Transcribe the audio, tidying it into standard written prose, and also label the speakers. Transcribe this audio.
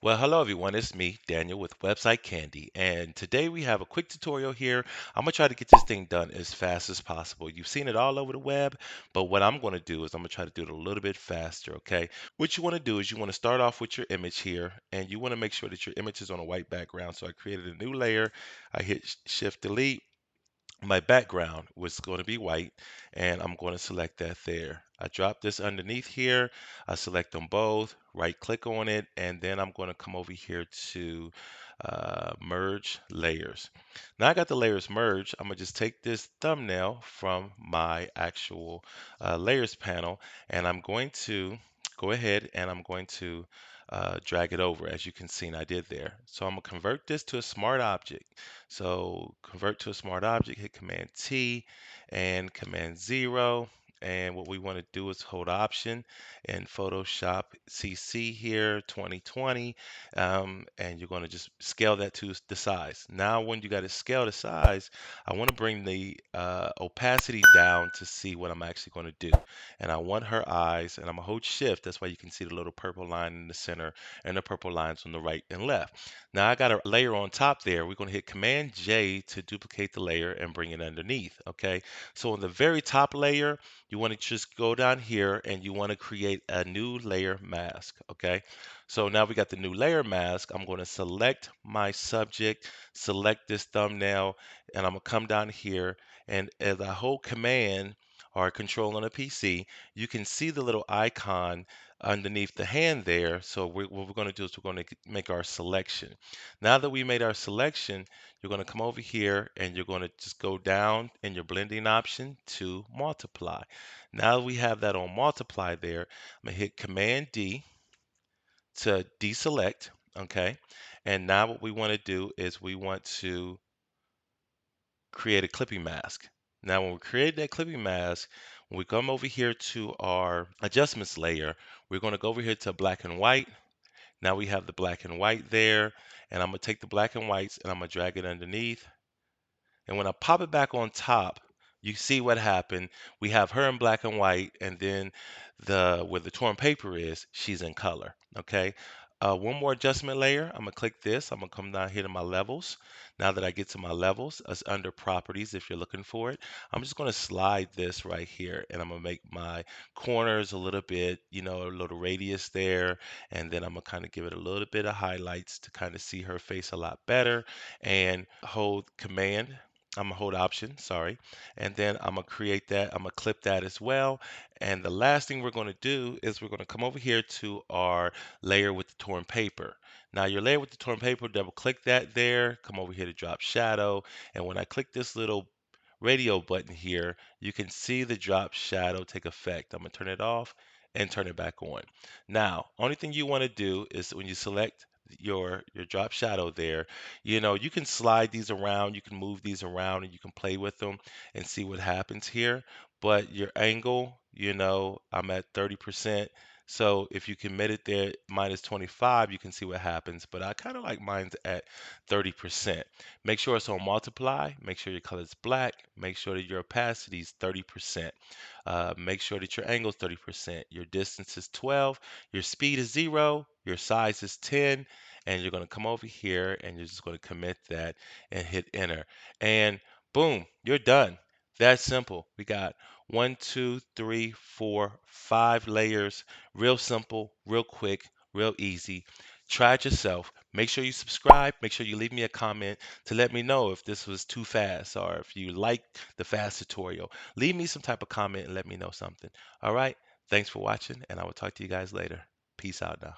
Speaker 1: Well, hello everyone. It's me, Daniel with Website Candy, and today we have a quick tutorial here. I'm gonna try to get this thing done as fast as possible. You've seen it all over the web, but what I'm gonna do is I'm gonna try to do it a little bit faster, okay? What you wanna do is you wanna start off with your image here, and you wanna make sure that your image is on a white background. So I created a new layer. I hit Shift Delete. My background was going to be white, and I'm going to select that there. I drop this underneath here. I select them both, right click on it, and then I'm going to come over here to merge layers. Now I got the layers merged. I'm going to just take this thumbnail from my actual layers panel, and I'm going to go ahead and I'm going to drag it over, as you can see, and I did there. So I'm going to convert this to a smart object. So convert to a smart object, hit Command T and Command 0. And what we want to do is hold Option in Photoshop CC here, 2020. And you're going to just scale that to the size. Now, when you got to scale the size, I want to bring the opacity down to see what I'm actually going to do. And I want her eyes, and I'm going to hold Shift. That's why you can see the little purple line in the center and the purple lines on the right and left. Now I got a layer on top there. We're going to hit Command J to duplicate the layer and bring it underneath. Okay. So on the very top layer, you want to just go down here and you want to create a new layer mask. Okay. So now we got the new layer mask. I'm going to select my subject, select this thumbnail, and I'm going to come down here. And as I hold Command or Control on a PC, you can see the little icon underneath the hand there. So what we're going to do is we're going to make our selection. Now that we made our selection, you're going to come over here and you're going to just go down in your blending option to multiply. Now we have that on multiply there. I'm going to hit Command D to deselect. Okay. And now what we want to do is we want to create a clipping mask. Now, when we create that clipping mask, when we come over here to our adjustments layer, we're going to go over here to black and white. Now we have the black and white there, and I'm going to take the black and whites and I'm going to drag it underneath. And when I pop it back on top, you see what happened. We have her in black and white, and then where the torn paper is, she's in color. Okay. One more adjustment layer. I'm gonna click this. I'm gonna come down here to my levels. Now that I get to my levels, it's under properties if you're looking for it. I'm just gonna slide this right here, and I'm gonna make my corners a little bit, a little radius there, and then I'm gonna kind of give it a little bit of highlights to kind of see her face a lot better. And hold Command. I'm gonna hold Option, sorry, and then I'm gonna create that. I'm gonna clip that as well. And the last thing we're gonna do is we're gonna come over here to our layer with the torn paper. Now your layer with the torn paper, double click that there, come over here to drop shadow. And when I click this little radio button here, you can see the drop shadow take effect. I'm gonna turn it off and turn it back on. Now, only thing you wanna do is when you select your drop shadow there, you can slide these around, you can move these around, and you can play with them and see what happens here. But your angle, I'm at 30%. So if you commit it there -25, you can see what happens. But I kind of like mine's at 30%. Make sure it's on multiply. Make sure your color is black. Make sure that your opacity is 30%. Make sure that your angle is 30%. Your distance is 12. Your speed is 0. Your size is 10. And you're going to come over here and you're just going to commit that and hit enter. And boom, you're done. That's simple. We got one, two, three, four, 5 layers. Real simple, real quick, real easy. Try it yourself. Make sure you subscribe. Make sure you leave me a comment to let me know if this was too fast or if you like the fast tutorial. Leave me some type of comment and let me know something. All right. Thanks for watching, and I will talk to you guys later. Peace out now.